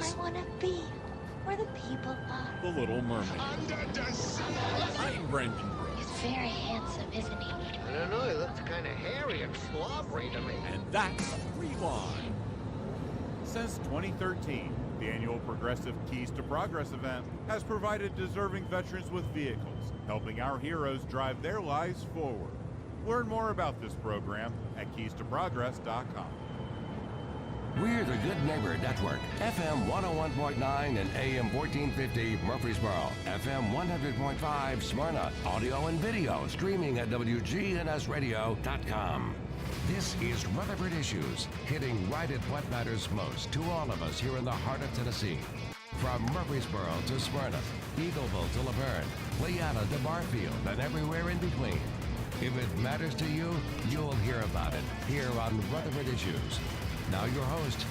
I want to be where the people are. The Little Mermaid. Under the sea. I'm Brendan Brooks. He's very handsome, isn't he? I don't know, he looks kind of hairy and slobbery to me. And that's Rewind. Since 2013, the annual Progressive Keys to Progress event has provided deserving veterans with vehicles, helping our heroes drive their lives forward. Learn more about this program at keystoprogress.com. We're the Good Neighbor Network, FM 101.9 and AM 1450 Murfreesboro, FM 100.5 Smyrna, audio and video streaming at wgnsradio.com. This is Rutherford Issues, hitting right at what matters most to all of us here in the heart of Tennessee. From Murfreesboro to Smyrna, Eagleville to Laverne, Leanna to Barfield, and everywhere in between. If it matters to you, you'll hear about it here on Rutherford Issues. Now your host,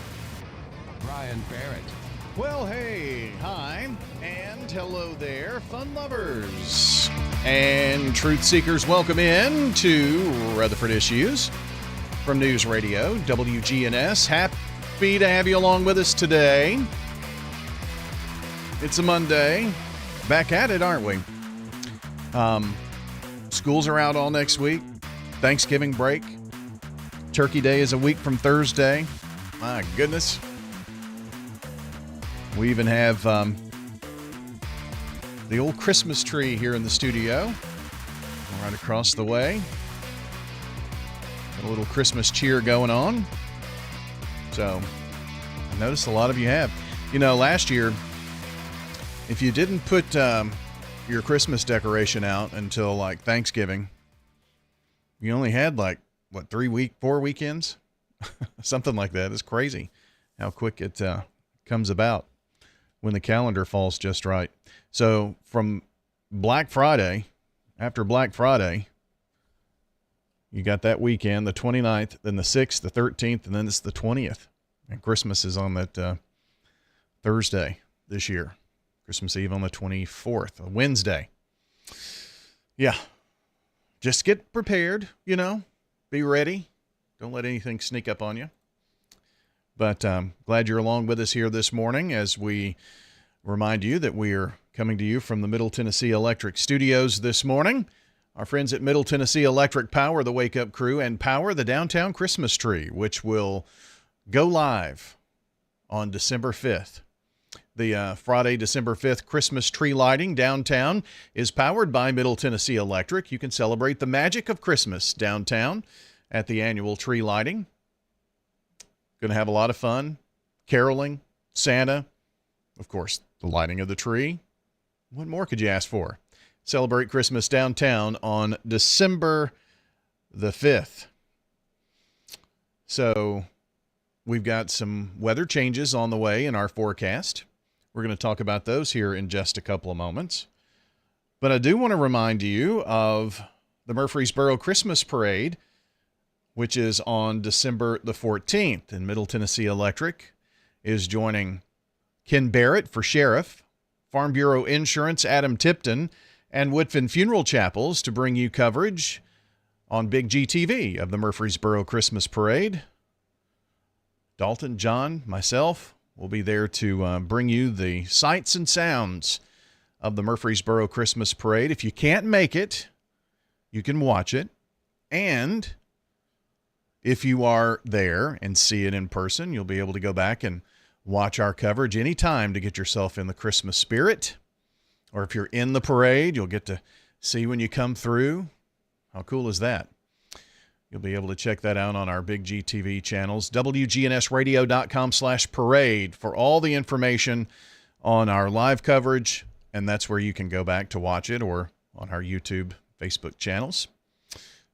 Brian Barrett. Well, hey, hi, and hello there, fun lovers and truth seekers. Welcome in to Rutherford Issues from News Radio, WGNS. Happy to have you along with us today. It's a Monday. Back at it, aren't we? Schools are out all next week. Thanksgiving break. Turkey Day is a week from Thursday. My goodness. We even have the old Christmas tree here in the studio, right across the way. Got a little Christmas cheer going on. So I noticed a lot of you have. You know, last year, if you didn't put your Christmas decoration out until like Thanksgiving, you only had like, what, 4 weekends? Something like that. It's crazy how quick it comes about when the calendar falls just right. So from Black Friday, after Black Friday, you got that weekend, the 29th, then the 6th, the 13th, and then it's the 20th. And Christmas is on that Thursday this year. Christmas Eve on the 24th, a Wednesday. Yeah. Just get prepared, you know. Be ready. Don't let anything sneak up on you. But glad you're along with us here this morning as we remind you that we are coming to you from the Middle Tennessee Electric Studios this morning. Our friends at Middle Tennessee Electric power the Wake Up Crew and power the downtown Christmas tree, which will go live on December 5th. The Friday, December 5th Christmas tree lighting downtown is powered by Middle Tennessee Electric. You can celebrate the magic of Christmas downtown at the annual tree lighting. Going to have a lot of fun. Caroling, Santa, of course, the lighting of the tree. What more could you ask for? Celebrate Christmas downtown on December the 5th. So we've got some weather changes on the way in our forecast. We're going to talk about those here in just a couple of moments. But I do want to remind you of the Murfreesboro Christmas Parade, which is on December the 14th. And Middle Tennessee Electric is joining Ken Barrett for Sheriff, Farm Bureau Insurance, Adam Tipton, and Woodfin Funeral Chapels to bring you coverage on Big GTV of the Murfreesboro Christmas Parade. Dalton, John, myself will be there to bring you the sights and sounds of the Murfreesboro Christmas Parade. If you can't make it, you can watch it. And if you are there and see it in person, you'll be able to go back and watch our coverage anytime to get yourself in the Christmas spirit. Or if you're in the parade, you'll get to see when you come through. How cool is that? You'll be able to check that out on our Big GTV channels, wgnsradio.com/parade for all the information on our live coverage. And that's where you can go back to watch it, or on our YouTube, Facebook channels.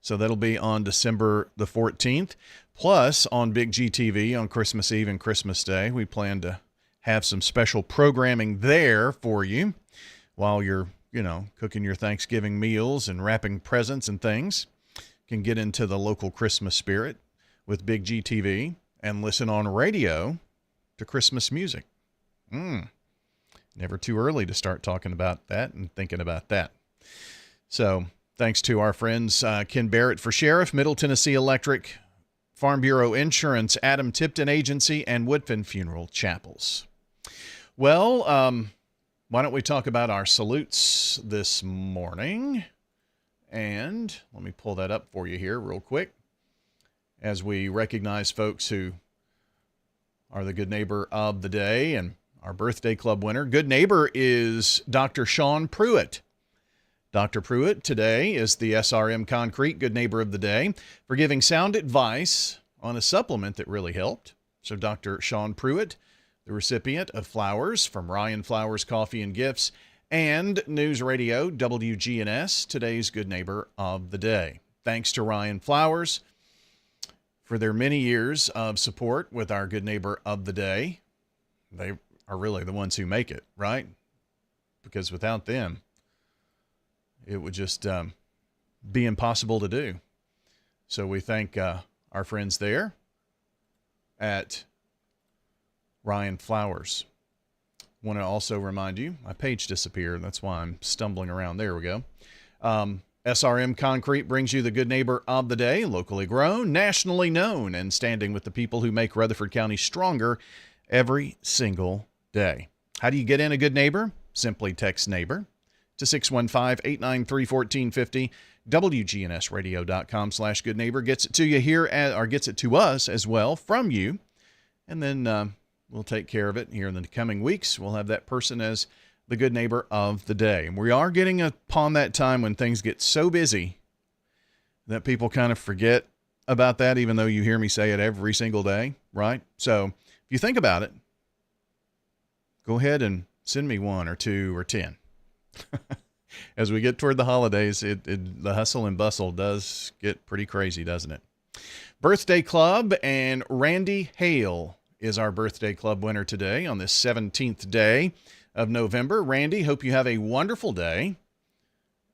So that'll be on December the 14th. Plus, on Big GTV on Christmas Eve and Christmas Day, we plan to have some special programming there for you while you're, cooking your Thanksgiving meals and wrapping presents and things. Can get into the local Christmas spirit with Big GTV and listen on radio to Christmas music. Never too early to start talking about that and thinking about that. So thanks to our friends Ken Barrett for Sheriff, Middle Tennessee Electric, Farm Bureau Insurance, Adam Tipton Agency, and Woodfin Funeral Chapels. Well, why don't we talk about our salutes this morning? And let me pull that up for you here real quick as we recognize folks who are the Good Neighbor of the Day and our Birthday Club winner. Good Neighbor is Dr. Sean Pruitt. Dr. Pruitt today is the SRM Concrete Good Neighbor of the Day for giving sound advice on a supplement that really helped. So Dr. Sean Pruitt, the recipient of flowers from Ryan Flowers Coffee and Gifts and News Radio WGNS, today's Good Neighbor of the Day. Thanks to Ryan Flowers for their many years of support with our Good Neighbor of the Day. They are really the ones who make it, right? Because without them, it would just be impossible to do. So we thank our friends there at Ryan Flowers. Want to also remind you, my page disappeared. That's why I'm stumbling around. There we go. SRM Concrete brings you the Good Neighbor of the Day, locally grown, nationally known, and standing with the people who make Rutherford County stronger every single day. How do you get in a good neighbor? Simply text neighbor to 615-893-1450. WGNSradio.com/good neighbor gets it to you here, or gets it to us as well from you. And then we'll take care of it here in the coming weeks. We'll have that person as the Good Neighbor of the Day. And we are getting upon that time when things get so busy that people kind of forget about that, even though you hear me say it every single day, right? So if you think about it, go ahead and send me 1 or 2 or 10. As we get toward the holidays, the hustle and bustle does get pretty crazy, doesn't it? Birthday Club, and Randy Hale is our Birthday Club winner today on this 17th day of November. Randy, hope you have a wonderful day,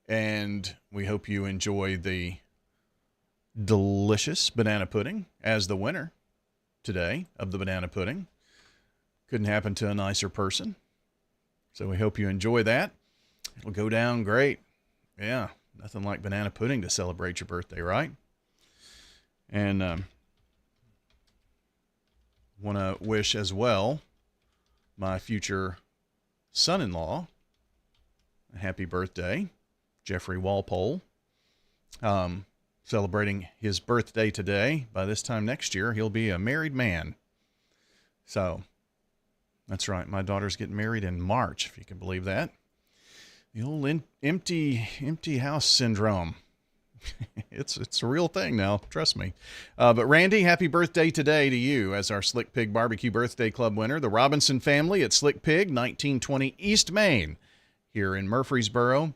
and we hope you enjoy the delicious banana pudding as the winner today of the banana pudding. Couldn't happen to a nicer person. So we hope you enjoy that. It'll go down great. Yeah, nothing like banana pudding to celebrate your birthday, right? And want to wish as well my future son-in-law a happy birthday, Jeffrey Walpole. Celebrating his birthday today. By this time next year, he'll be a married man. So that's right. My daughter's getting married in March, if you can believe that. The old empty house syndrome. It's a real thing now, trust me. But Randy, happy birthday today to you as our Slick Pig Barbecue Birthday Club winner. The Robinson family at Slick Pig, 1920 East Main, here in Murfreesboro,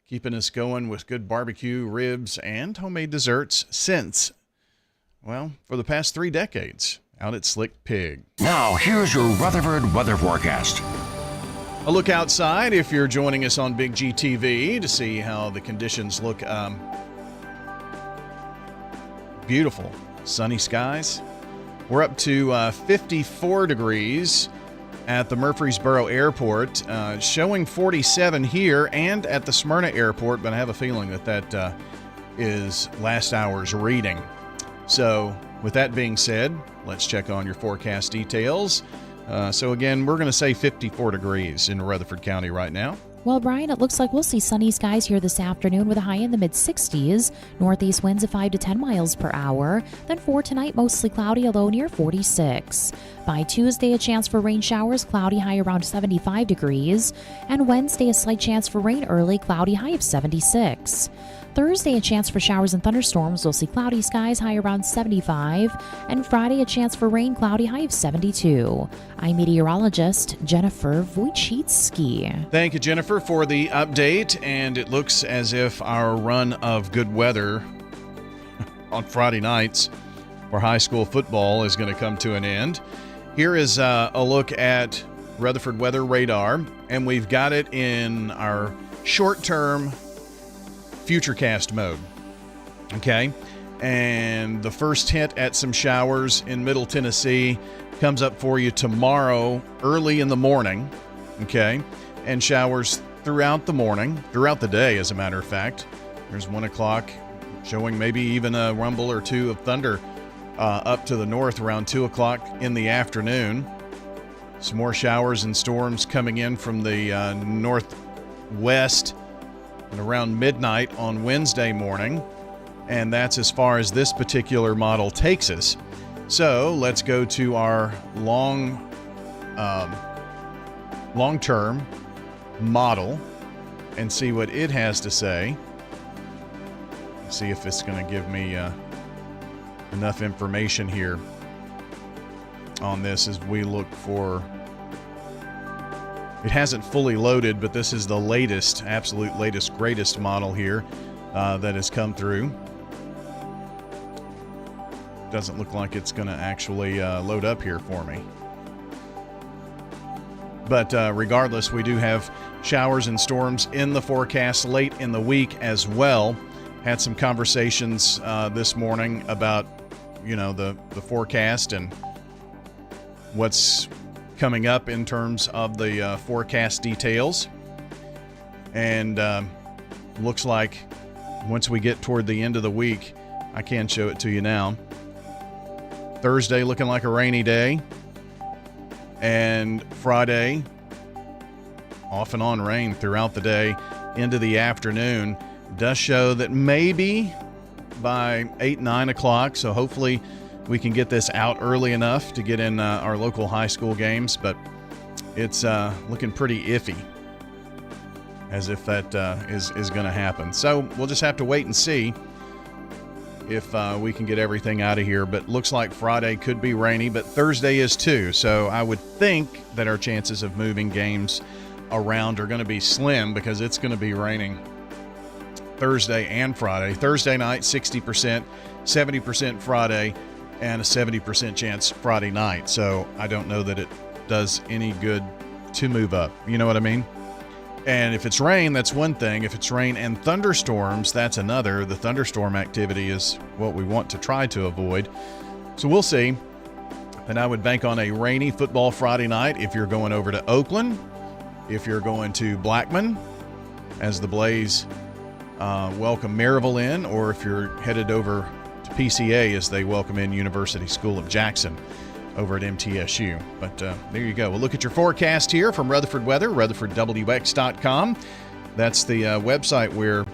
keeping us going with good barbecue, ribs, and homemade desserts since, well, for the past 3 decades out at Slick Pig. Now, here's your Rutherford weather forecast. A look outside if you're joining us on Big G TV to see how the conditions look. Beautiful sunny skies. We're up to 54 degrees at the Murfreesboro Airport, showing 47 here and at the Smyrna Airport, but I have a feeling that is last hour's reading. So with that being said, let's check on your forecast details. So again, we're going to say 54 degrees in Rutherford County right now. Well, Brian, it looks like we'll see sunny skies here this afternoon with a high in the mid-60s. Northeast winds of 5 to 10 miles per hour. Then for tonight, mostly cloudy, a low near 46. By Tuesday, a chance for rain showers, cloudy, high around 75 degrees. And Wednesday, a slight chance for rain early, cloudy, high of 76. Thursday, a chance for showers and thunderstorms. We'll see cloudy skies, high around 75. And Friday, a chance for rain, cloudy, high of 72. I'm meteorologist Jennifer Wojcicki. Thank you, Jennifer, for the update. And it looks as if our run of good weather on Friday nights for high school football is going to come to an end. Here is a look at Rutherford weather radar, and we've got it in our short-term Futurecast mode. Okay, and the first hint at some showers in Middle Tennessee comes up for you tomorrow early in the morning. Okay, and showers throughout the morning, throughout the day, as a matter of fact. There's 1 o'clock showing maybe even a rumble or two of thunder up to the north around 2 o'clock in the afternoon. Some more showers and storms coming in from the northwest and around midnight on Wednesday morning. And that's as far as this particular model takes us. So let's go to our long-term model and see what it has to say. See if it's going to give me enough information here on this as we look for. It hasn't fully loaded, but this is the latest, absolute latest, greatest model here that has come through. Doesn't look like it's going to actually load up here for me. But regardless, we do have showers and storms in the forecast late in the week as well. Had some conversations this morning about, the forecast and what's coming up in terms of the forecast details. And looks like once we get toward the end of the week, I can show it to you now. Thursday looking like a rainy day. And Friday, off and on rain throughout the day into the afternoon. Does show that maybe by 8, 9 o'clock, so hopefully we can get this out early enough to get in our local high school games, but it's looking pretty iffy, as if that is going to happen. So we'll just have to wait and see if we can get everything out of here, but looks like Friday could be rainy, but Thursday is too, so I would think that our chances of moving games around are going to be slim because it's going to be raining Thursday and Friday. Thursday night, 60%, 70% Friday, and a 70% chance Friday night. So I don't know that it does any good to move up. You know what I mean? And if it's rain, that's one thing. If it's rain and thunderstorms, that's another. The thunderstorm activity is what we want to try to avoid. So we'll see. And I would bank on a rainy football Friday night if you're going over to Oakland, if you're going to Blackman, as the Blaze welcome Maryville in, or if you're headed over to PCA as they welcome in University School of Jackson over at MTSU. But there you go. We'll look at your forecast here from Rutherford Weather, rutherfordwx.com. That's the website where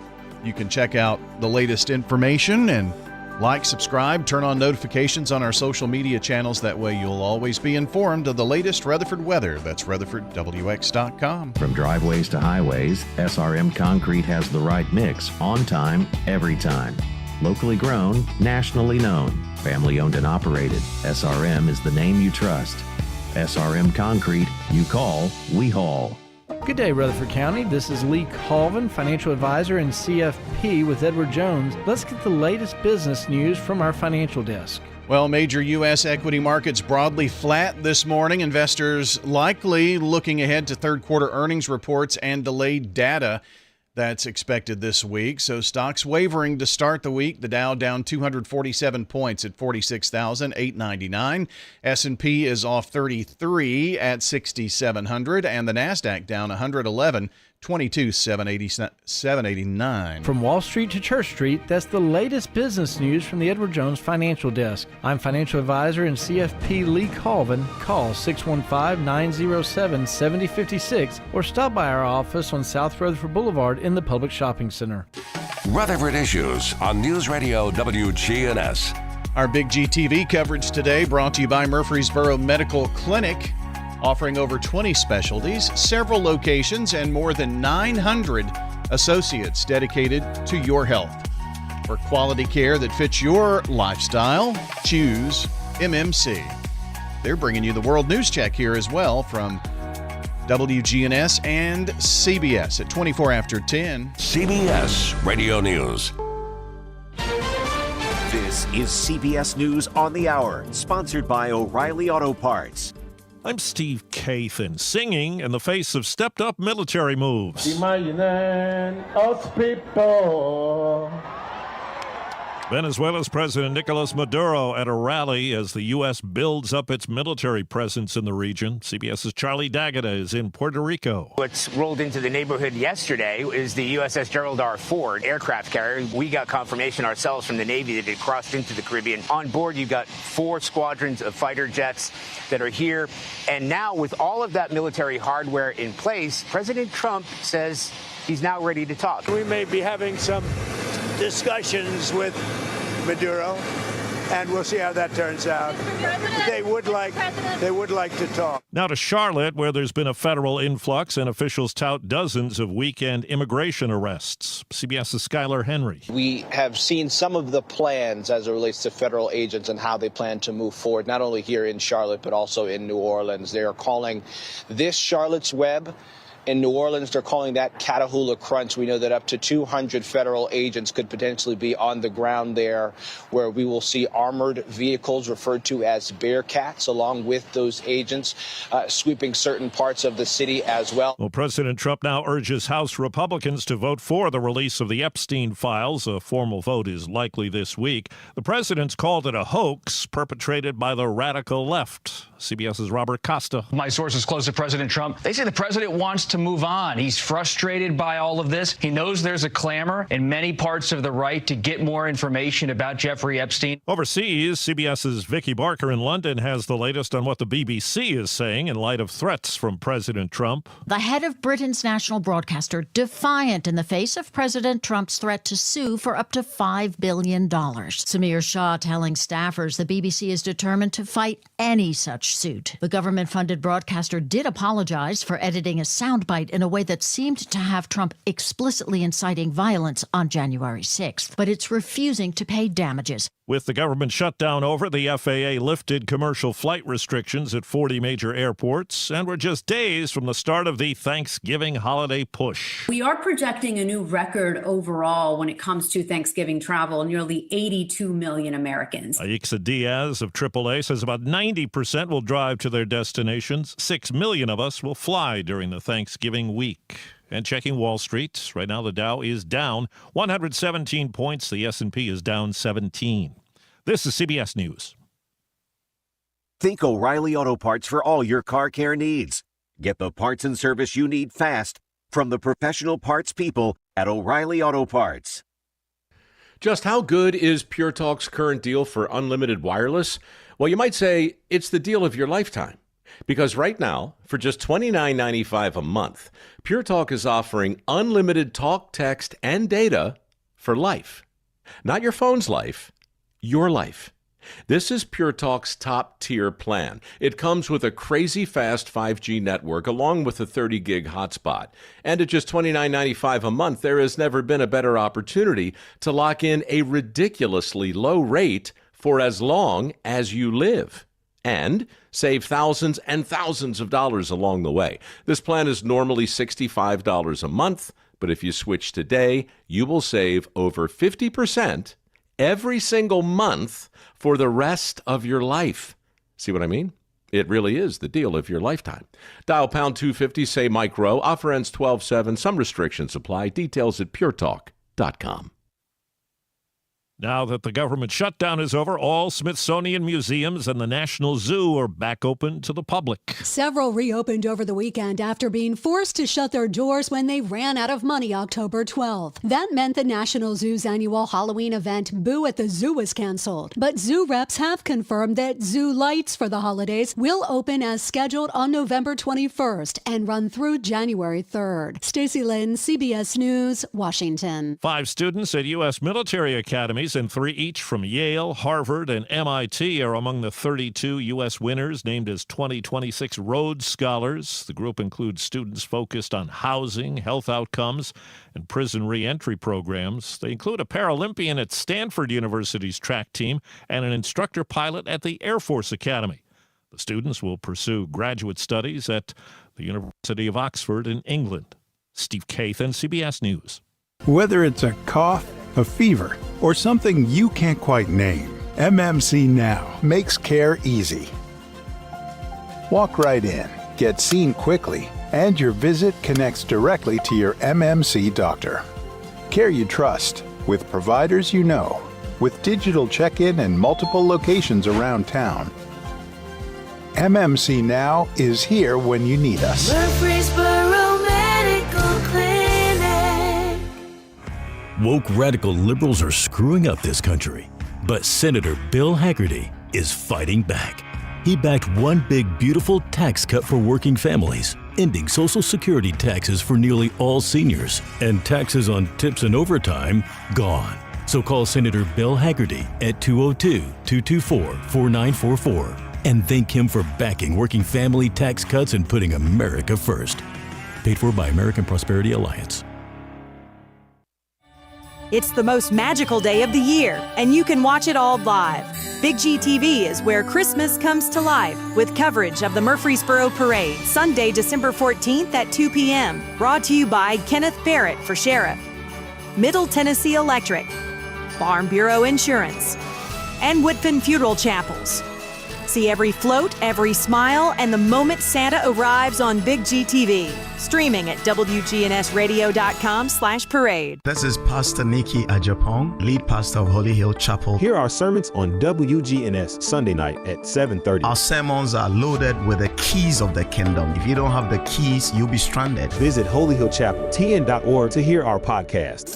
you can check out the latest information and like, subscribe, turn on notifications on our social media channels. That way you'll always be informed of the latest Rutherford weather. That's rutherfordwx.com. From driveways to highways, SRM Concrete has the right mix, on time, every time. Locally grown, nationally known, family owned and operated. SRM is the name you trust. SRM Concrete, you call, we haul. Good day, Rutherford County. This is Lee Colvin, financial advisor and CFP with Edward Jones. Let's get the latest business news from our financial desk. Well, major U.S. equity markets broadly flat this morning. Investors likely looking ahead to third quarter earnings reports and delayed data that's expected this week. So stocks wavering to start the week. The Dow down 247 points at 46,899. S&P is off 33 at 6,700. And the NASDAQ down 111, 22,789. From Wall Street to Church Street, that's the latest business news from the Edward Jones Financial Desk. I'm financial advisor and CFP Lee Colvin. Call 615-907-7056 or stop by our office on South Rutherford Boulevard in the Public Shopping Center. Rutherford Issues on News Radio WGNS. Our Big G TV coverage today brought to you by Murfreesboro Medical Clinic, offering over 20 specialties, several locations, and more than 900 associates dedicated to your health. For quality care that fits your lifestyle, choose MMC. They're bringing you the World News Check here as well from WGNS and CBS at 24 after 10. CBS Radio News. This is CBS News on the Hour, sponsored by O'Reilly Auto Parts. I'm Steve Kathan, singing in the face of stepped-up military moves. Imagine us people Venezuela's President Nicolas Maduro at a rally as the U.S. builds up its military presence in the region. CBS's Charlie D'Agata is in Puerto Rico. What's rolled into the neighborhood yesterday is the USS Gerald R. Ford aircraft carrier. We got confirmation ourselves from the Navy that it crossed into the Caribbean. On board, you've got 4 squadrons of fighter jets that are here. And now, with all of that military hardware in place, President Trump says he's now ready to talk. We may be having some discussions with Maduro, and we'll see how that turns out. They would like to talk. Now to Charlotte, where there's been a federal influx and officials tout dozens of weekend immigration arrests. CBS's Skylar Henry. We have seen some of the plans as it relates to federal agents and how they plan to move forward, not only here in Charlotte, but also in New Orleans. They are calling this Charlotte's Web. In New Orleans, they're calling that Catahoula Crunch. We know that up to 200 federal agents could potentially be on the ground there, where we will see armored vehicles referred to as Bearcats, along with those agents sweeping certain parts of the city as well. Well, President Trump now urges House Republicans to vote for the release of the Epstein files. A formal vote is likely this week. The president's called it a hoax perpetrated by the radical left. CBS's Robert Costa. My sources close to President Trump. They say the president wants to move on. He's frustrated by all of this. He knows there's a clamor in many parts of the right to get more information about Jeffrey Epstein. Overseas, CBS's Vicky Barker in London has the latest on what the BBC is saying in light of threats from President Trump. The head of Britain's national broadcaster defiant in the face of President Trump's threat to sue for up to $5 billion. Samir Shah telling staffers the BBC is determined to fight any such suit. The government-funded broadcaster did apologize for editing a soundbite in a way that seemed to have Trump explicitly inciting violence on January 6th, but it's refusing to pay damages. With the government shutdown over, the FAA lifted commercial flight restrictions at 40 major airports, and we're just days from the start of the Thanksgiving holiday push. We are projecting a new record overall when it comes to Thanksgiving travel, nearly 82 million Americans. Aixa Diaz of AAA says about 90% will drive to their destinations. 6 million of us will fly during the Thanksgiving week. And checking Wall Street, right now the Dow is down 117 points. The S&P is down 17. This is CBS News. Think O'Reilly Auto Parts for all your car care needs. Get the parts and service you need fast from the professional parts people at O'Reilly Auto Parts. Just how good is Pure Talk's current deal for unlimited wireless? Well, you might say it's the deal of your lifetime. Because right now, for just $29.95 a month, Pure Talk is offering unlimited talk, text, and data for life. Not your phone's life, your life. This is Pure Talk's top-tier plan. It comes with a crazy fast 5G network along with a 30-gig hotspot. And at just $29.95 a month, there has never been a better opportunity to lock in a ridiculously low rate for as long as you live. And save thousands and thousands of dollars along the way. This plan is normally $65 a month, but if you switch today, you will save over 50% every single month for the rest of your life. See what I mean? It really is the deal of your lifetime. Dial pound 250, say Mike Rowe. Offer ends 12/7. Some restrictions apply. Details at puretalk.com. Now that the government shutdown is over, all Smithsonian museums and the National Zoo are back open to the public. Several reopened over the weekend after being forced to shut their doors when they ran out of money October 12th. That meant the National Zoo's annual Halloween event, Boo at the Zoo, was canceled. But zoo reps have confirmed that Zoo Lights for the holidays will open as scheduled on November 21st and run through January 3rd. Stacey Lynn, CBS News, Washington. 5 students at U.S. military academies and 3 each from Yale, Harvard, and MIT are among the 32 U.S. winners named as 2026 Rhodes Scholars. The group includes students focused on housing, health outcomes, and prison reentry programs. They include a Paralympian at Stanford University's track team and an instructor pilot at the Air Force Academy. The students will pursue graduate studies at the University of Oxford in England. Steve Kathan, CBS News. Whether it's a cough, a fever, or something you can't quite name, MMC Now makes care easy. Walk right in, get seen quickly, and your visit connects directly to your MMC doctor. Care you trust, with providers you know. with digital check-in and multiple locations around town. MMC Now is here when you need us. Murfreesboro Medical Clinic. Woke radical liberals are screwing up this country, but Senator Bill Hagerty is fighting back. He backed one big, beautiful tax cut for working families, ending Social Security taxes for nearly all seniors, and taxes on tips and overtime gone. So call Senator Bill Hagerty at 202-224-4944 and thank him for backing working family tax cuts and putting America first. Paid for by American Prosperity Alliance. It's the most magical day of the year, and you can watch it all live. Big G TV is where Christmas comes to life with coverage of the Murfreesboro Parade, Sunday, December 14th at 2 p.m. Brought to you by Kenneth Barrett for Sheriff, Middle Tennessee Electric, Farm Bureau Insurance, and Woodfin Funeral Chapels. See every float, every smile, and the moment Santa arrives on Big G TV. Streaming at wgnsradio.com/parade. This is Pastor Nikki Ajapong, lead pastor of Holy Hill Chapel. Here are sermons on WGNS Sunday night at 7:30. Our sermons are loaded with the keys of the kingdom. If you don't have the keys, you'll be stranded. Visit Holy Hill Chapel, tn.org to hear our podcast.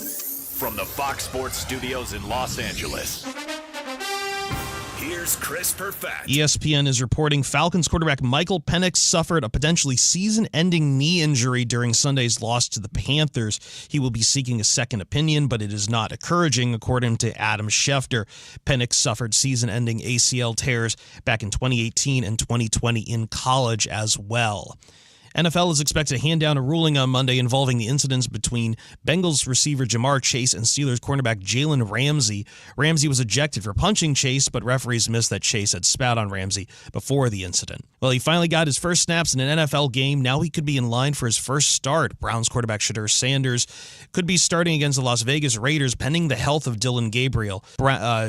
From the Fox Sports Studios in Los Angeles, here's Chris Perfett. ESPN is reporting Falcons quarterback Michael Penix suffered a potentially season-ending knee injury during Sunday's loss to the Panthers. He will be seeking a second opinion, but it is not encouraging, according to Adam Schefter. Penix suffered season-ending ACL tears back in 2018 and 2020 in college as well. NFL is expected to hand down a ruling on Monday involving the incidents between Bengals receiver Jamar Chase and Steelers cornerback Jalen Ramsey. Ramsey was ejected for punching Chase, but referees missed that Chase had spat on Ramsey before the incident. Well, he finally got his first snaps in an NFL game. Now he could be in line for his first start. Browns quarterback Shedeur Sanders could be starting against the Las Vegas Raiders pending the health of Dylan Gabriel.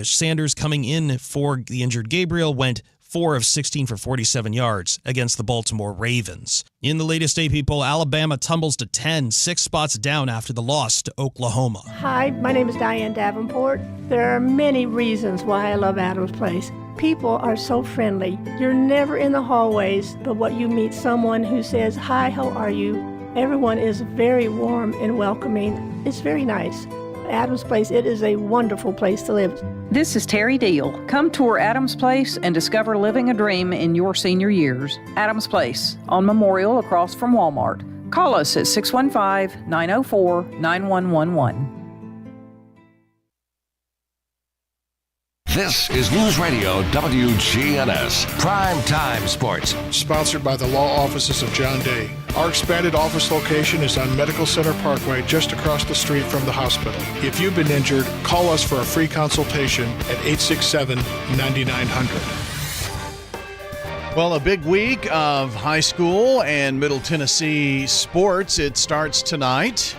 Sanders, coming in for the injured Gabriel, went 4 of 16 for 47 yards against the Baltimore Ravens. In the latest AP poll, Alabama tumbles to 10, 6 spots down after the loss to Oklahoma. Hi, my name is Diane Davenport. There are many reasons why I love Adams Place. People are so friendly. You're never in the hallways, but what you meet someone who says, "Hi, how are you?" Everyone is very warm and welcoming. It's very nice. Adams Place, it is a wonderful place to live. This is Terry Deal. Come tour Adams Place and discover living a dream in your senior years. Adams Place, on Memorial across from Walmart. Call us at 615-904-9111. This is News Radio WGNS Prime Time Sports. Sponsored by the law offices of John Day. Our expanded office location is on Medical Center Parkway, just across the street from the hospital. If you've been injured, call us for a free consultation at 867-9900. Well, a big week of high school and Middle Tennessee sports. It starts tonight.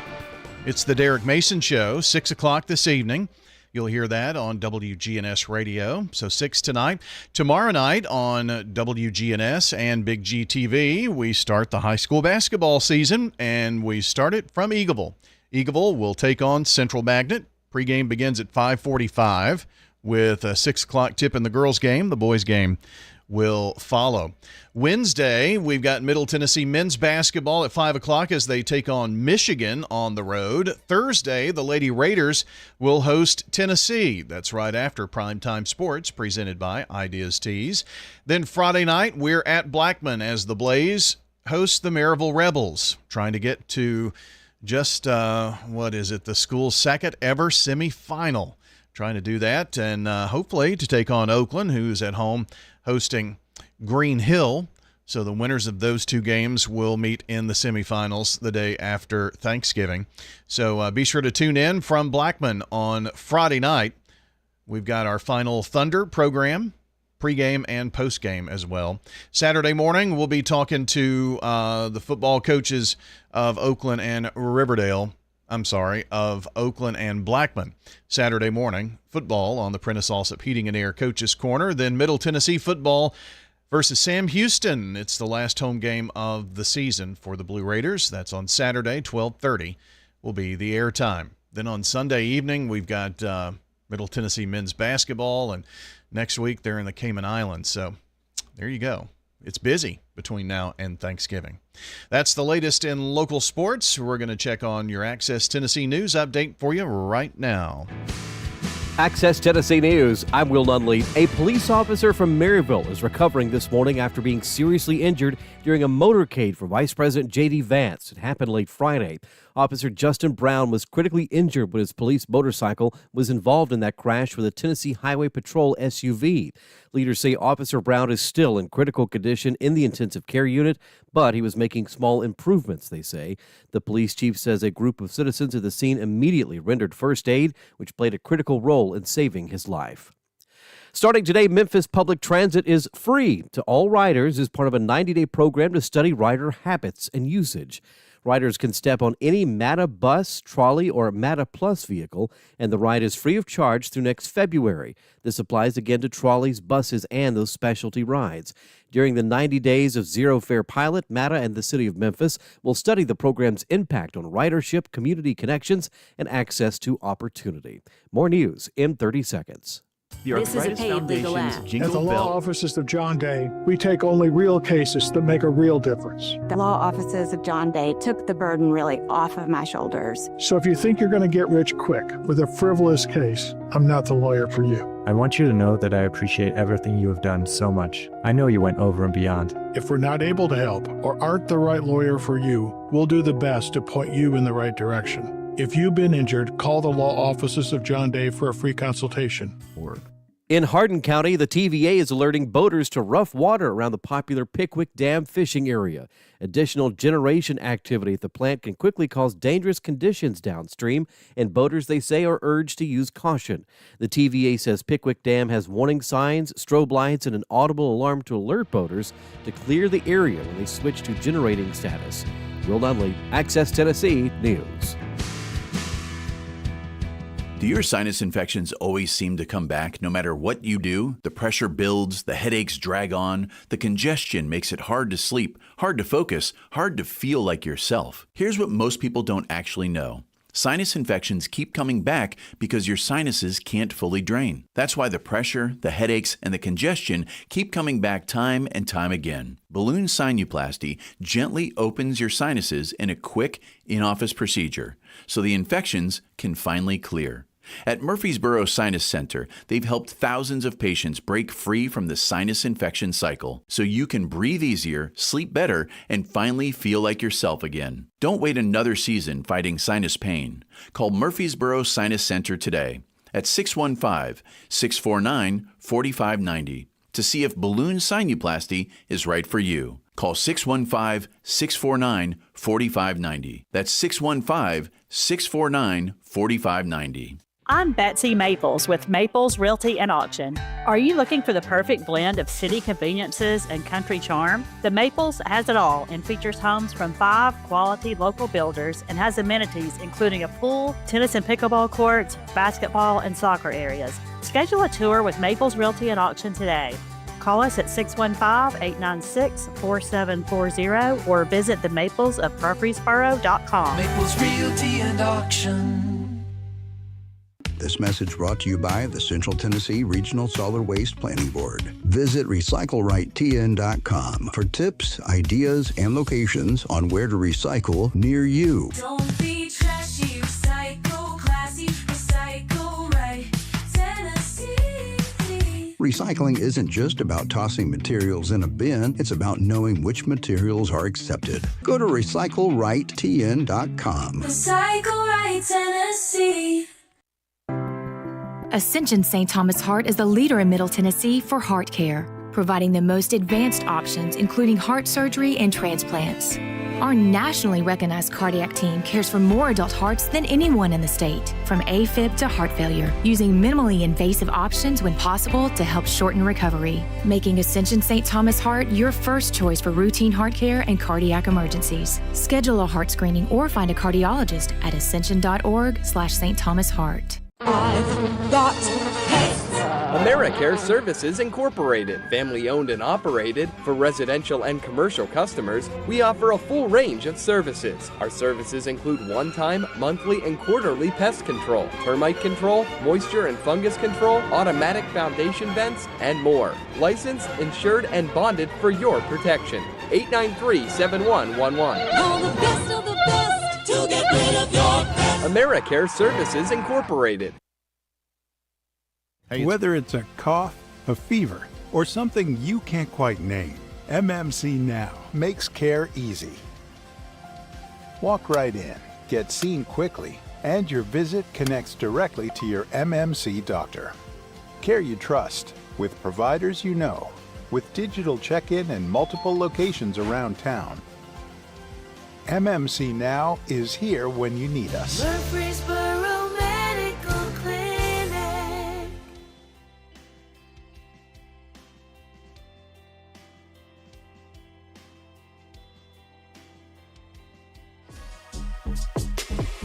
It's the Derek Mason Show, 6 o'clock this evening. You'll hear that on WGNS Radio. So 6 tonight. Tomorrow night on WGNS and Big G TV, we start the high school basketball season, and we start it from Eagleville. Eagleville will take on Central Magnet. Pregame begins at 5:45 with a 6 o'clock tip in the girls' game. The boys' game will follow. Wednesday, we've got Middle Tennessee men's basketball at 5 o'clock as they take on Michigan on the road. Thursday, the Lady Raiders will host Tennessee. That's right after Primetime Sports, presented by Ideas Tees. Then Friday night, we're at Blackman as the Blaze host the Maryville Rebels, trying to get to just, the school's second ever semifinal. Trying to do that and hopefully to take on Oakland, who's at home hosting Green Hill. So the winners of those two games will meet in the semifinals the day after Thanksgiving. So be sure to tune in from Blackman on Friday night. We've got our final Thunder program, pregame and postgame as well. Saturday morning, we'll be talking to the football coaches of Oakland and of Oakland and Blackman. Saturday morning, football on the Prentice Allsup Heating and Air Coaches Corner. Then Middle Tennessee football versus Sam Houston. It's the last home game of the season for the Blue Raiders. That's on Saturday, 12:30 will be the air time. Then on Sunday evening, we've got Middle Tennessee men's basketball, and next week they're in the Cayman Islands. So there you go. It's busy between now and Thanksgiving. That's the latest in local sports. We're going to check on your Access Tennessee news update for you right now. Access Tennessee News. I'm Will Nunley. A police officer from Maryville is recovering this morning after being seriously injured during a motorcade for Vice President J.D. Vance. It happened late Friday. Officer Justin Brown was critically injured when his police motorcycle was involved in that crash with a Tennessee Highway Patrol SUV. Leaders say Officer Brown is still in critical condition in the intensive care unit, but he was making small improvements, they say. The police chief says a group of citizens at the scene immediately rendered first aid, which played a critical role in saving his life. Starting today, Memphis Public Transit is free to all riders as part of a 90-day program to study rider habits and usage. Riders can step on any MATA bus, trolley, or MATA Plus vehicle, and the ride is free of charge through next February. This applies again to trolleys, buses, and those specialty rides. During the 90 days of Zero Fare Pilot, MATA and the City of Memphis will study the program's impact on ridership, community connections, and access to opportunity. More news in 30 seconds. The Arthritis Foundation's Jingle At the Bell. law offices of John Day, we take only real cases that make a real difference. The law offices of John Day took the burden really off of my shoulders. So if you think you're going to get rich quick with a frivolous case, I'm not the lawyer for you. I want you to know that I appreciate everything you have done so much. I know you went over and beyond. If we're not able to help or aren't the right lawyer for you, we'll do the best to point you in the right direction. If you've been injured, call the law offices of John Day for a free consultation. In Hardin County, the TVA is alerting boaters to rough water around the popular Pickwick Dam fishing area. Additional generation activity at the plant can quickly cause dangerous conditions downstream, and boaters, they say, are urged to use caution. The TVA says Pickwick Dam has warning signs, strobe lights, and an audible alarm to alert boaters to clear the area when they switch to generating status. Will Nunley, Access Tennessee News. Do your sinus infections always seem to come back no matter what you do? The pressure builds, the headaches drag on, the congestion makes it hard to sleep, hard to focus, hard to feel like yourself. Here's what most people don't actually know. Sinus infections keep coming back because your sinuses can't fully drain. That's why the pressure, the headaches, and the congestion keep coming back time and time again. Balloon sinuplasty gently opens your sinuses in a quick, in-office procedure, so the infections can finally clear. At Murfreesboro Sinus Center, they've helped thousands of patients break free from the sinus infection cycle, so you can breathe easier, sleep better, and finally feel like yourself again. Don't wait another season fighting sinus pain. Call Murfreesboro Sinus Center today at 615-649-4590 to see if balloon sinuplasty is right for you. Call 615-649-4590. That's 615-649-4590. I'm Betsy Maples with Maples Realty and Auction. Are you looking for the perfect blend of city conveniences and country charm? The Maples has it all and features homes from 5 quality local builders and has amenities including a pool, tennis and pickleball courts, basketball, and soccer areas. Schedule a tour with Maples Realty and Auction today. Call us at 615-896-4740 or visit the Maples of Murfreesboro.com. Maples Realty and Auction. This message brought to you by the Central Tennessee Regional Solid Waste Planning Board. Visit recyclerightTN.com for tips, ideas, and locations on where to recycle near you. Don't be trashy, recycle classy, recycle right, Tennessee. Recycling isn't just about tossing materials in a bin, it's about knowing which materials are accepted. Go to recyclerightTN.com. Recycle right, Tennessee. Ascension St. Thomas Heart is the leader in Middle Tennessee for heart care, providing the most advanced options, including heart surgery and transplants. Our nationally recognized cardiac team cares for more adult hearts than anyone in the state, from AFib to heart failure, using minimally invasive options when possible to help shorten recovery, making Ascension St. Thomas Heart your first choice for routine heart care and cardiac emergencies. Schedule a heart screening or find a cardiologist at ascension.org/St. Thomas Heart. I've got cancer. AmeriCare Services Incorporated, family owned and operated. For residential and commercial customers, we offer a full range of services. Our services include one-time, monthly, and quarterly pest control, termite control, moisture and fungus control, automatic foundation vents, and more. Licensed, insured, and bonded for your protection. 893-7111. All the best of the best to get rid of your pest. AmeriCare Services Incorporated. Whether it's a cough, a fever, or something you can't quite name, MMC Now makes care easy. Walk right in, get seen quickly, and your visit connects directly to your MMC doctor. Care you trust, with providers you know, with digital check-in and multiple locations around town. MMC Now is here when you need us. Murfreesboro Medical Clinic.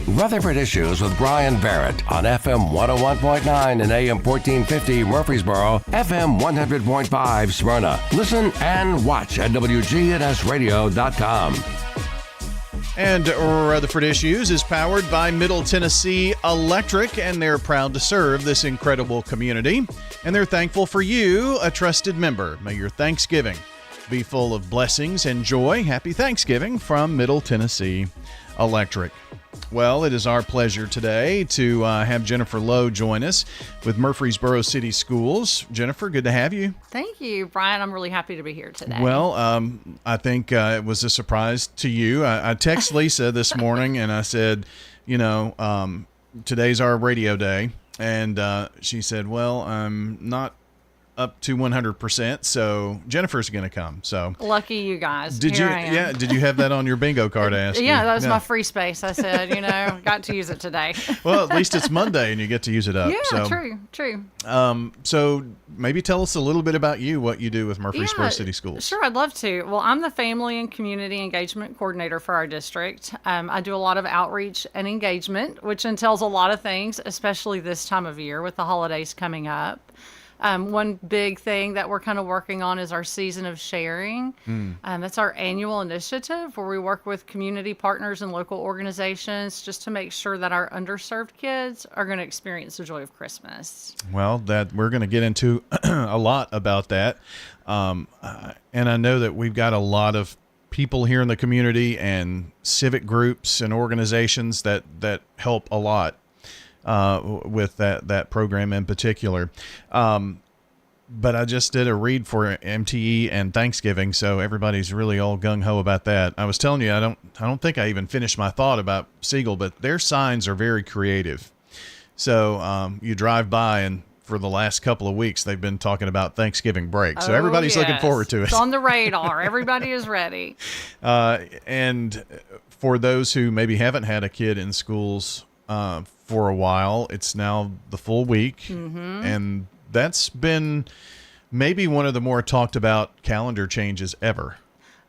Rutherford Issues with Brian Barrett on FM 101.9 and AM 1450 Murfreesboro, FM 100.5 Smyrna. Listen and watch at wgnsradio.com. And Rutherford Issues is powered by Middle Tennessee Electric, and they're proud to serve this incredible community. And they're thankful for you, a trusted member. May your Thanksgiving be full of blessings and joy. Happy Thanksgiving from Middle Tennessee Electric. Well, it is our pleasure today to have Jennifer Lowe join us with Murfreesboro City Schools. Jennifer, good to have you. Thank you, Brian. I'm really happy to be here today. Well, I think it was a surprise to you. I texted Lisa this morning and I said, today's our radio day. And she said, well, I'm not up to 100%, so Jennifer's going to come. So lucky you guys. Did Here you? I am. Yeah. Did you have that on your bingo card? I asked. Yeah, you. that was my free space. I said, got to use it today. Well, at least it's Monday and you get to use it up. Yeah, so, true. So maybe tell us a little bit about you, what you do with Murfreesboro City Schools. Sure, I'd love to. Well, I'm the Family and Community Engagement Coordinator for our district. I do a lot of outreach and engagement, which entails a lot of things, especially this time of year with the holidays coming up. One big thing that we're kind of working on is our Season of Sharing. That's our annual initiative where we work with community partners and local organizations just to make sure that our underserved kids are going to experience the joy of Christmas. Well, that we're going to get into a lot about that. And I know that we've got a lot of people here in the community and civic groups and organizations that help a lot with that program in particular. But I just did a read for MTE and Thanksgiving, so everybody's really all gung-ho about that. I was telling you, I don't think I even finished my thought about Siegel, but their signs are very creative. So you drive by, and for the last couple of weeks, they've been talking about Thanksgiving break. So everybody's looking forward to it. It's on the radar. Everybody is ready. And for those who maybe haven't had a kid in schools for a while, it's now the full week, and that's been maybe one of the more talked about calendar changes ever.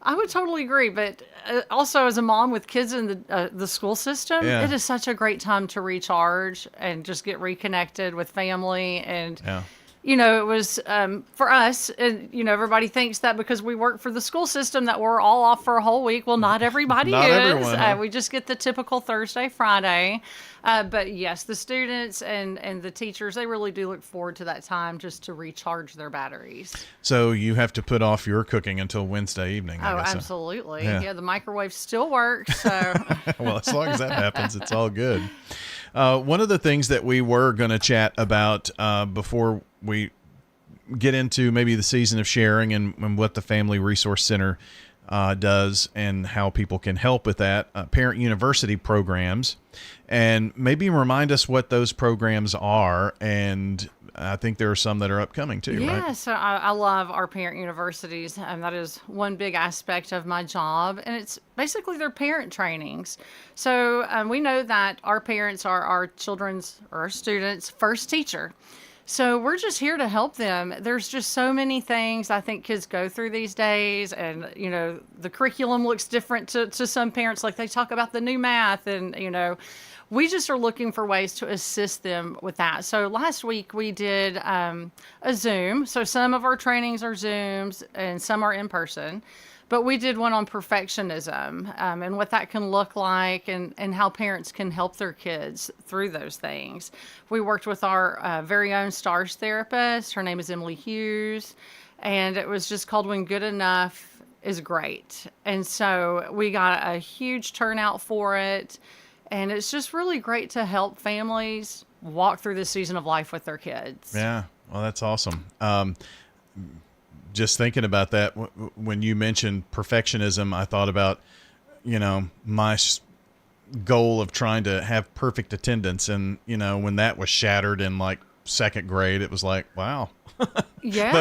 I would totally agree, but also as a mom with kids in the school system, it is such a great time to recharge and just get reconnected with family. And it was for us, and everybody thinks that because we work for the school system that we're all off for a whole week. Well, not everybody not is. Everyone, huh? We just get the typical Thursday, Friday. But yes, the students and the teachers, they really do look forward to that time just to recharge their batteries. So you have to put off your cooking until Wednesday evening. I guess. Absolutely. Yeah, the microwave still works. So well, as long as that happens, it's all good. One of the things that we were going to chat about before we get into maybe the Season of Sharing and what the Family Resource Center does and how people can help with that, parent university programs, and maybe remind us what those programs are. And I think there are some that are upcoming too, right? Yeah, so I love our parent universities, and that is one big aspect of my job, and it's basically their parent trainings. So we know that our parents are our children's or our students' first teacher. So we're just here to help them. There's just so many things I think kids go through these days. And, the curriculum looks different to some parents. Like they talk about the new math and, we just are looking for ways to assist them with that. So last week we did a Zoom. So some of our trainings are Zooms and some are in person. But we did one on perfectionism and what that can look like and how parents can help their kids through those things. We worked with our very own STARS therapist. Her name is Emily Hughes. And it was just called When Good Enough is Great. And so we got a huge turnout for it. And it's just really great to help families walk through this season of life with their kids. Yeah, well, that's awesome. Just thinking about that, when you mentioned perfectionism, I thought about, my goal of trying to have perfect attendance. And, when that was shattered in like second grade, it was like, wow. Yeah.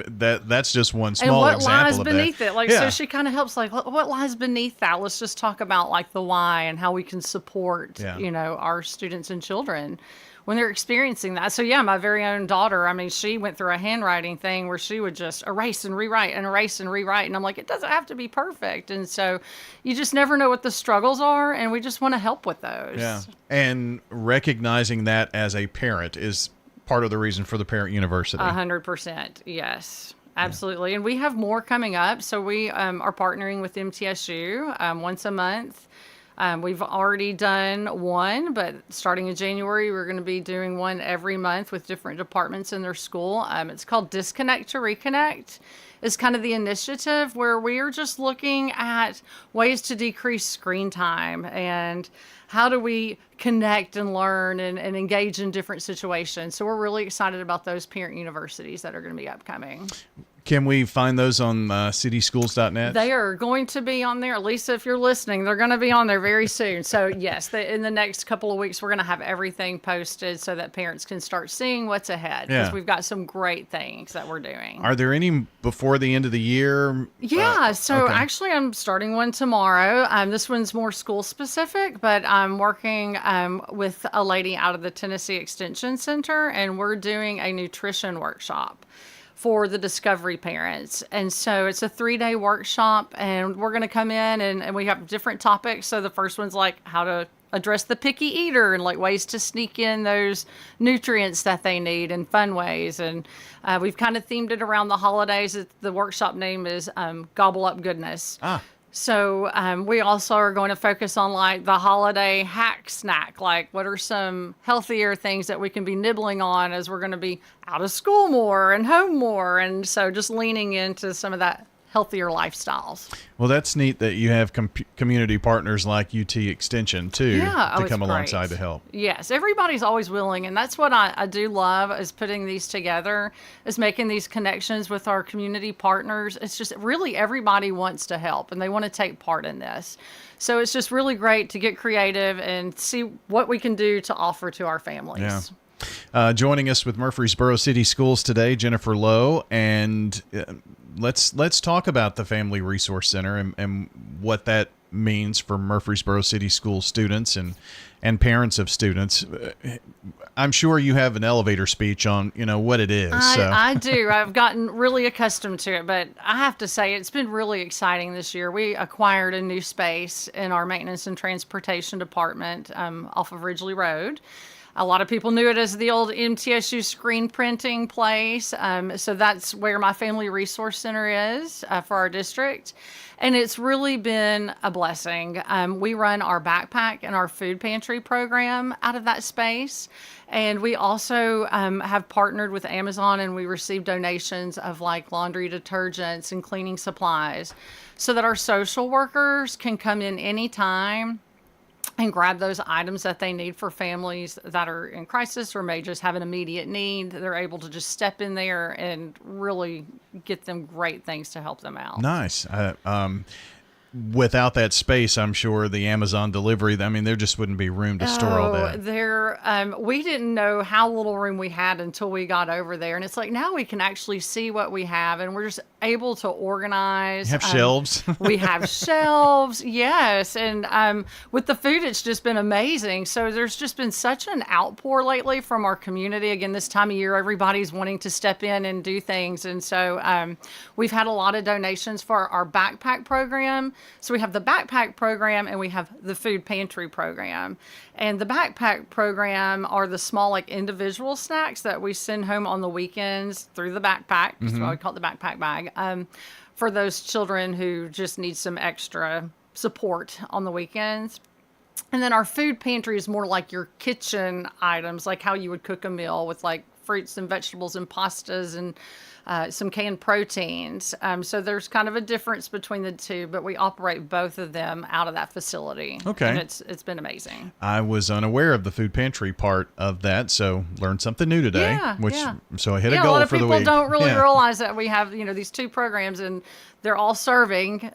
But, that's just one small example of that. And what lies beneath it? So she kind of helps, what lies beneath that? Let's just talk about the why and how we can support, our students and children when they're experiencing that. So my very own daughter, she went through a handwriting thing where she would just erase and rewrite and erase and rewrite. And I'm like, it doesn't have to be perfect. And so you just never know what the struggles are. And we just want to help with those. Yeah. And recognizing that as a parent is part of the reason for the Parent University. 100%. Yes, absolutely. Yeah. And we have more coming up. So we are partnering with MTSU once a month. We've already done one, but starting in January, we're going to be doing one every month with different departments in their school. It's called Disconnect to Reconnect. It's kind of the initiative where we are just looking at ways to decrease screen time and how do we connect and learn and engage in different situations. So we're really excited about those parent universities that are going to be upcoming. Can we find those on cityschools.net? They are going to be on there. Lisa, if you're listening, they're going to be on there very soon. So, yes, in the next couple of weeks, we're going to have everything posted so that parents can start seeing what's ahead. Because we've got some great things that we're doing. Are there any before the end of the year? Yeah. Actually, I'm starting one tomorrow. This one's more school specific, but I'm working with a lady out of the Tennessee Extension Center, and we're doing a nutrition workshop for the Discovery parents. And so it's a 3-day workshop, and we're going to come in and we have different topics. So the first one's how to address the picky eater and ways to sneak in those nutrients that they need in fun ways. And we've kind of themed it around the holidays. The workshop name is Gobble Up Goodness. So we also are going to focus on the holiday hack snack, what are some healthier things that we can be nibbling on as we're going to be out of school more and home more. And so just leaning into some of that healthier lifestyles. Well, that's neat that you have community partners like UT Extension too to come alongside to help. Yes, everybody's always willing, and that's what I do love is putting these together, is making these connections with our community partners. It's just really everybody wants to help and they want to take part in this. So it's just really great to get creative and see what we can do to offer to our families. Yeah. Joining us with Murfreesboro City Schools today, Jennifer Lowe, and let's talk about the Family Resource Center and what that means for Murfreesboro City School students and parents of students. I'm sure you have an elevator speech on, what it is. I do. I've gotten really accustomed to it, but I have to say it's been really exciting this year. We acquired a new space in our maintenance and transportation department off of Ridgely Road. A lot of people knew it as the old MTSU screen printing place. So that's where my Family Resource Center is for our district. And it's really been a blessing. We run our backpack and our food pantry program out of that space. And we also have partnered with Amazon, and we receive donations of laundry detergents and cleaning supplies so that our social workers can come in anytime and grab those items that they need for families that are in crisis or may just have an immediate need. They're able to just step in there and really get them great things to help them out. Nice. Without that space, I'm sure the Amazon delivery, there just wouldn't be room to store all that. We didn't know how little room we had until we got over there. And it's now we can actually see what we have, and we're just able to organize. You have shelves. We have shelves, yes. And with the food, it's just been amazing. So there's just been such an outpour lately from our community. Again, this time of year, everybody's wanting to step in and do things. And so we've had a lot of donations for our backpack program. So we have the backpack program and we have the food pantry program. And the backpack program are the small, like, individual snacks that we send home on the weekends through the backpack. That's why we call it the backpack bag. For those children who just need some extra support on the weekends. And then our food pantry is more like your kitchen items, like how you would cook a meal with, like, fruits and vegetables and pastas and some canned proteins. So there's kind of a difference between the two, but we operate both of them out of that facility. Okay. And it's been amazing. I was unaware of the food pantry part of that, so learned something new today. So I hit a goal for the week. A lot of people don't really realize that we have, these two programs, and they're all serving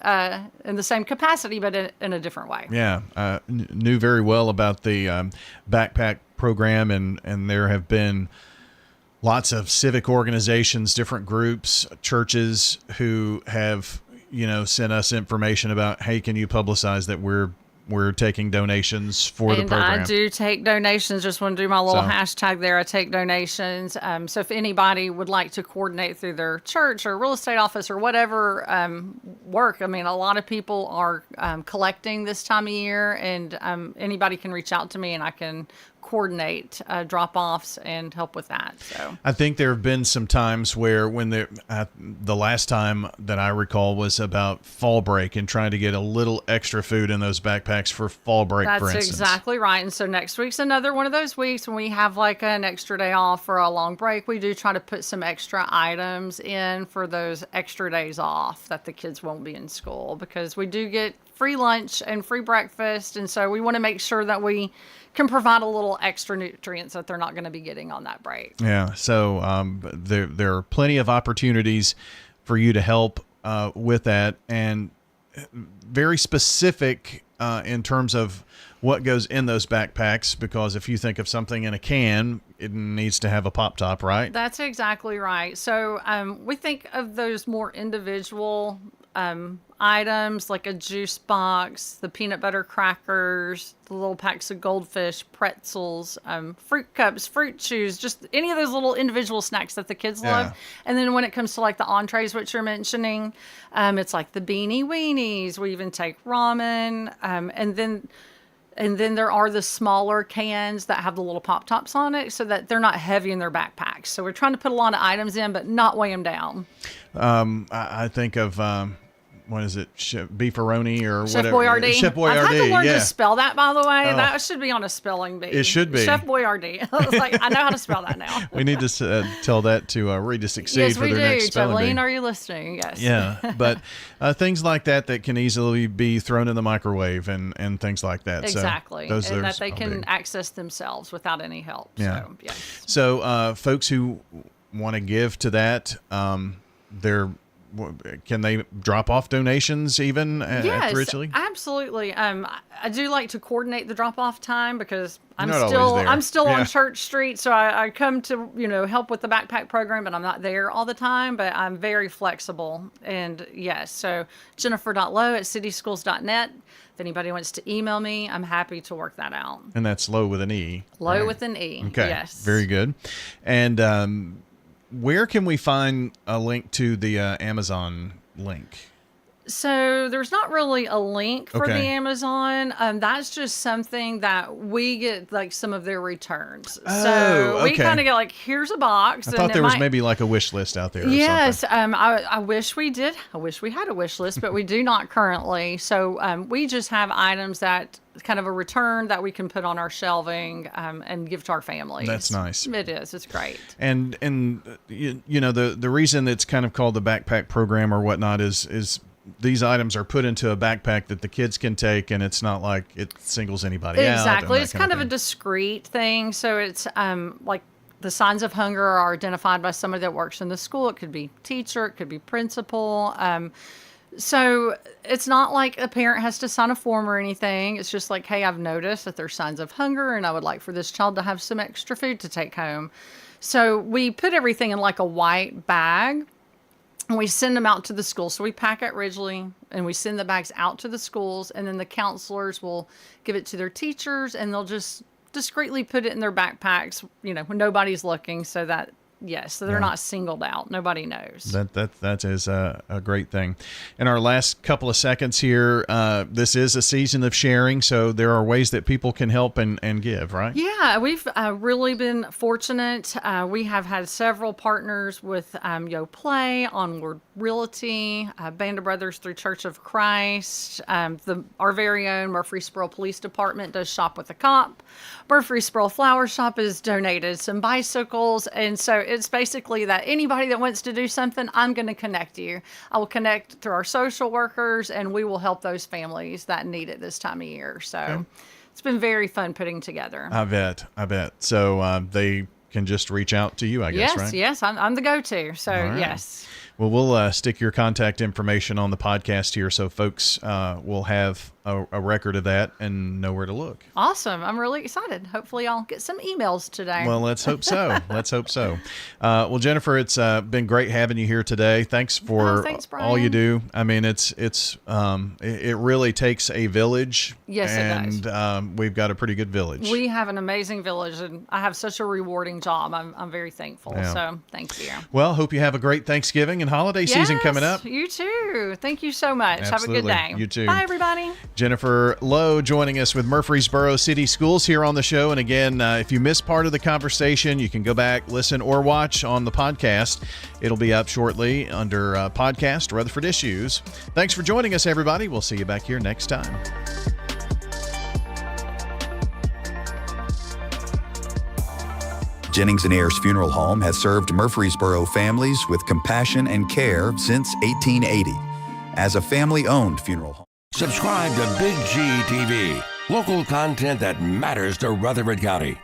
in the same capacity, but in a different way. Yeah, knew very well about the backpack program, and there have been lots of civic organizations, different groups, churches who have, sent us information about, hey, can you publicize that we're taking donations for the program? And I do take donations. Just want to do my little hashtag there. I take donations. So if anybody would like to coordinate through their church or real estate office or whatever work, a lot of people are collecting this time of year, and anybody can reach out to me and I can coordinate drop-offs and help with that. So I think there have been some times where when the last time that I recall was about fall break and trying to get a little extra food in those backpacks for fall break, for instance. That's exactly right. And so next week's another one of those weeks when we have like an extra day off for a long break. We do try to put some extra items in for those extra days off that the kids won't be in school, because we do get free lunch and free breakfast. And so we want to make sure that we can provide a little extra nutrients that they're not going to be getting on that break. Yeah. So there are plenty of opportunities for you to help with that, and very specific in terms of what goes in those backpacks, because if you think of something in a can, it needs to have a pop top, right? That's exactly right. So we think of those more individual items, like a juice box, the peanut butter crackers, the little packs of goldfish, pretzels, fruit cups, fruit chews, just any of those little individual snacks that the kids love. And then when it comes to like the entrees, which you're mentioning, it's like the beanie weenies. We even take ramen, and then there are the smaller cans that have the little pop tops on it, so that they're not heavy in their backpacks. So we're trying to put a lot of items in, but not weigh them down. I think of what is it, beefaroni or Chef whatever? Boyardee. Chef Boyardee. I've had to learn to spell that, by the way. That should be on a spelling bee. It should be. Chef Boyardee. I was like, I know how to spell that now. We need to tell that to Read to Succeed yes, for their next spelling bee. Jolene, are you listening? Yes. Yeah, but things like that can easily be thrown in the microwave and things like that. Exactly. So and that they can access themselves without any help. Yeah. So, yes. So folks who want to give to that, can they drop off donations even after Italy? Absolutely. I do like to coordinate the drop off time, because I'm You're still on Church Street, so I come to help with the backpack program, but I'm not there all the time. But I'm very flexible, and yes. So Jennifer.low@cityschools.net. If anybody wants to email me, I'm happy to work that out. And that's Low with an E. Low with an E. Okay. Yes. Very good. And where can we find a link to the Amazon link? So there's not really a link for the Amazon. That's just something that we get, like, some of their returns. So we kind of get like, here's a box. I thought there was maybe like a wish list out there. Yes. I wish we did. I wish we had a wish list, but we do not currently. So we just have items that kind of a return that we can put on our shelving and give to our families. That's nice. It is. It's great. And the reason it's kind of called the backpack program or whatnot is these items are put into a backpack that the kids can take, and it's not like it singles anybody out. Exactly. It's kind of a discreet thing. So it's like the signs of hunger are identified by somebody that works in the school. It could be teacher. It could be principal. So it's not like a parent has to sign a form or anything. It's just like, hey, I've noticed that there's signs of hunger, and I would like for this child to have some extra food to take home. So we put everything in like a white bag. and we send them out to the schools. So we pack at Ridgely and we send the bags out to the schools, and then the counselors will give it to their teachers, and they'll just discreetly put it in their backpacks, when nobody's looking, so that so they're not singled out. Nobody knows. That is a great thing. In our last couple of seconds here, this is a season of sharing, so there are ways that people can help and give, right? Yeah, we've really been fortunate. We have had several partners with Yo Play, Onward Realty, Band of Brothers through Church of Christ. Our very own Murfreesboro Police Department does Shop with a Cop. Murfreesboro Flower Shop has donated some bicycles, and so it's basically that anybody that wants to do something, I'm going to connect you. I will connect through our social workers, and we will help those families that need it this time of year. So it's been very fun putting together. I bet. So they can just reach out to you, I guess, right? Yes, I'm the go-to. So, right. Yes. Well, we'll stick your contact information on the podcast here so folks will have a record of that and know where to look. Awesome. I'm really excited. Hopefully I'll get some emails today. Well, let's hope so. Well, Jennifer, it's been great having you here today. Thanks for all you do. I mean, it really takes a village. Yes, it does. And we've got a pretty good village. We have an amazing village, and I have such a rewarding job. I'm very thankful. Yeah. So thank you. Well, hope you have a great Thanksgiving and holiday season coming up. You too. Thank you so much. Absolutely. Have a good day. You too. Bye, everybody. Jennifer Lowe joining us with Murfreesboro City Schools here on the show. And again, if you missed part of the conversation, you can go back, listen, or watch on the podcast. It'll be up shortly under podcast Rutherford Issues. Thanks for joining us, everybody. We'll see you back here next time. Jennings and Ayers Funeral Home has served Murfreesboro families with compassion and care since 1880. As a family-owned funeral home. Subscribe to Big G TV, local content that matters to Rutherford County.